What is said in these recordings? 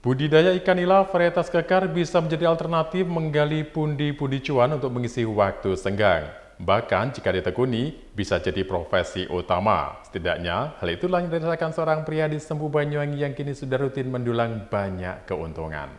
Budidaya ikan nila varietas kekar bisa menjadi alternatif menggali pundi-pundi cuan untuk mengisi waktu senggang. Bahkan jika ditekuni, bisa jadi profesi utama. Setidaknya, hal itulah yang dirasakan seorang pria di Sempu Banyuwangi yang kini sudah rutin mendulang banyak keuntungan.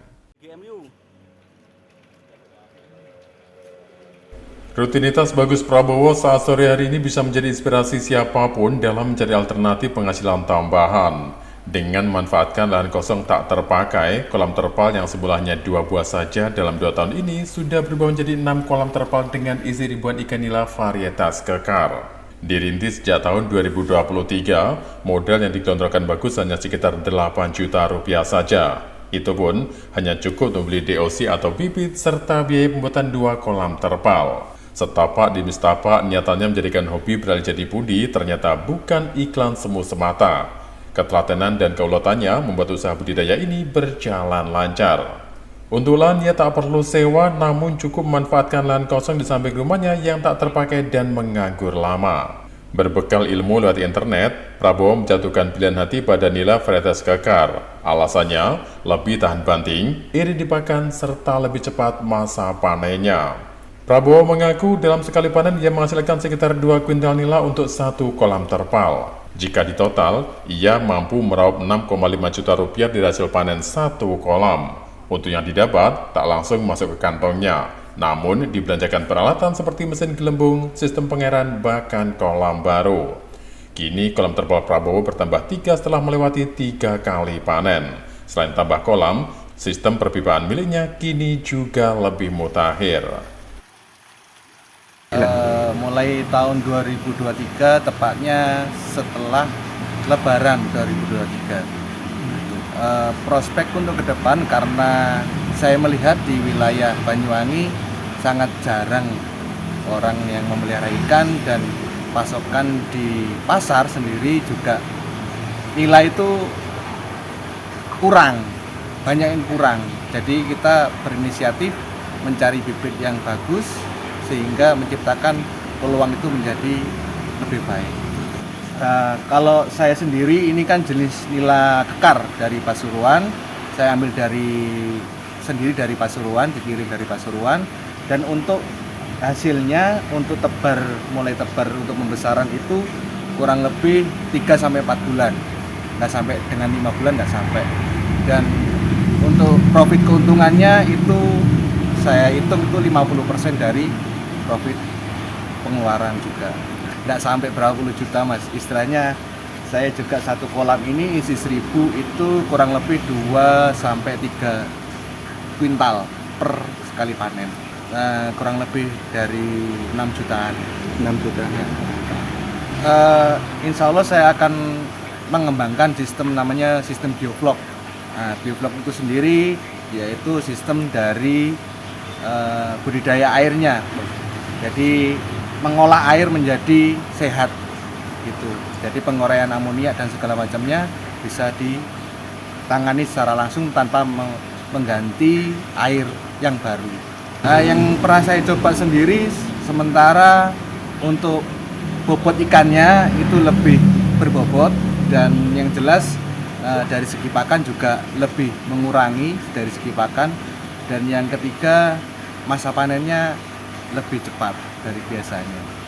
Rutinitas Bagus Prabowo saat sore hari ini bisa menjadi inspirasi siapapun dalam mencari alternatif penghasilan tambahan. Dengan memanfaatkan lahan kosong tak terpakai, kolam terpal yang semulanya 2 buah saja dalam 2 tahun ini sudah berubah menjadi 6 kolam terpal dengan isi ribuan ikan nila varietas kekar. Dirintis sejak tahun 2023, modal yang digelontorkan Bagus hanya sekitar 8 juta rupiah saja. Itu pun hanya cukup untuk beli DOC atau bibit serta biaya pembuatan 2 kolam terpal. Setapak demi setapak, niatannya menjadikan hobi beralih jadi budi ternyata bukan iklan semu semata. Ketelatenan dan keuletannya membuat usaha budidaya ini berjalan lancar. Untuk lahan ia tak perlu sewa, namun cukup memanfaatkan lahan kosong di samping rumahnya yang tak terpakai dan menganggur lama. Berbekal ilmu lewat internet, Prabowo menjatuhkan pilihan hati pada nila varietas kekar. Alasannya, lebih tahan banting, irit dipakan, serta lebih cepat masa panennya. Prabowo mengaku dalam sekali panen ia menghasilkan sekitar 2 kuintal nila untuk 1 kolam terpal. Jika ditotal, ia mampu meraup 6,5 juta rupiah dari hasil panen 1 kolam. Untuk yang didapat, tak langsung masuk ke kantongnya, namun dibelanjakan peralatan seperti mesin gelembung, sistem pengairan, bahkan kolam baru. Kini kolam terpal Prabowo bertambah 3 setelah melewati 3 kali panen. Selain tambah kolam, sistem perpipaan miliknya kini juga lebih mutakhir. Mulai tahun 2023, tepatnya setelah Lebaran 2023. Prospek untuk ke depan, karena saya melihat di wilayah Banyuwangi sangat jarang orang yang memelihara ikan, dan pasokan di pasar sendiri juga nilai itu kurang, banyak yang kurang. Jadi kita berinisiatif mencari bibit yang bagus sehingga menciptakan peluang itu menjadi lebih baik. Kalau saya sendiri ini kan jenis nila kekar dari Pasuruan. Saya ambil sendiri dari Pasuruan, dikirim dari Pasuruan. Dan untuk hasilnya, untuk mulai tebar untuk pembesaran itu kurang lebih 3-4 bulan. Nggak sampai dengan 5 bulan, nggak sampai. Dan untuk profit keuntungannya itu saya hitung itu 50% dari profit pengeluaran juga. Nggak sampai berapa puluh juta mas, istilahnya saya juga 1 kolam ini isi 1000 itu kurang lebih 2-3 kuintal per sekali panen. Kurang lebih dari 6 jutaan. 6 juta. Insya Allah saya akan mengembangkan sistem namanya sistem bioflok. Bioflok itu sendiri yaitu sistem dari budidaya airnya. Jadi mengolah air menjadi sehat gitu. Jadi penguraian amonia dan segala macamnya bisa ditangani secara langsung tanpa mengganti air yang baru. Yang pernah saya coba sendiri, sementara untuk bobot ikannya itu lebih berbobot, dan yang jelas dari segi pakan juga lebih mengurangi dari segi pakan, dan yang ketiga masa panennya lebih cepat dari biasanya.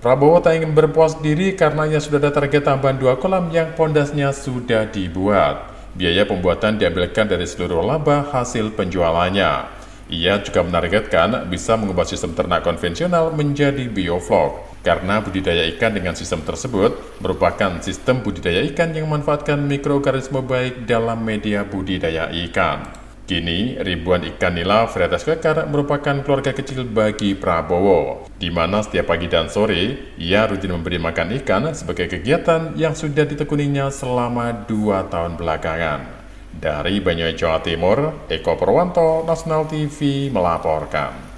Prabowo tak ingin berpuas diri karena ia sudah ada target tambahan 2 kolam yang pondasnya sudah dibuat. Biaya pembuatan diambilkan dari seluruh laba hasil penjualannya. Ia juga menargetkan bisa mengubah sistem ternak konvensional menjadi bioflok, karena budidaya ikan dengan sistem tersebut merupakan sistem budidaya ikan yang memanfaatkan mikroorganisme baik dalam media budidaya ikan. Kini, ribuan ikan nila varietas kekar merupakan keluarga kecil bagi Prabowo, di mana setiap pagi dan sore, ia rutin memberi makan ikan sebagai kegiatan yang sudah ditekuninya selama 2 tahun belakangan. Dari Banyuwangi, Jawa Timur, Eko Purwanto, Nasional TV melaporkan.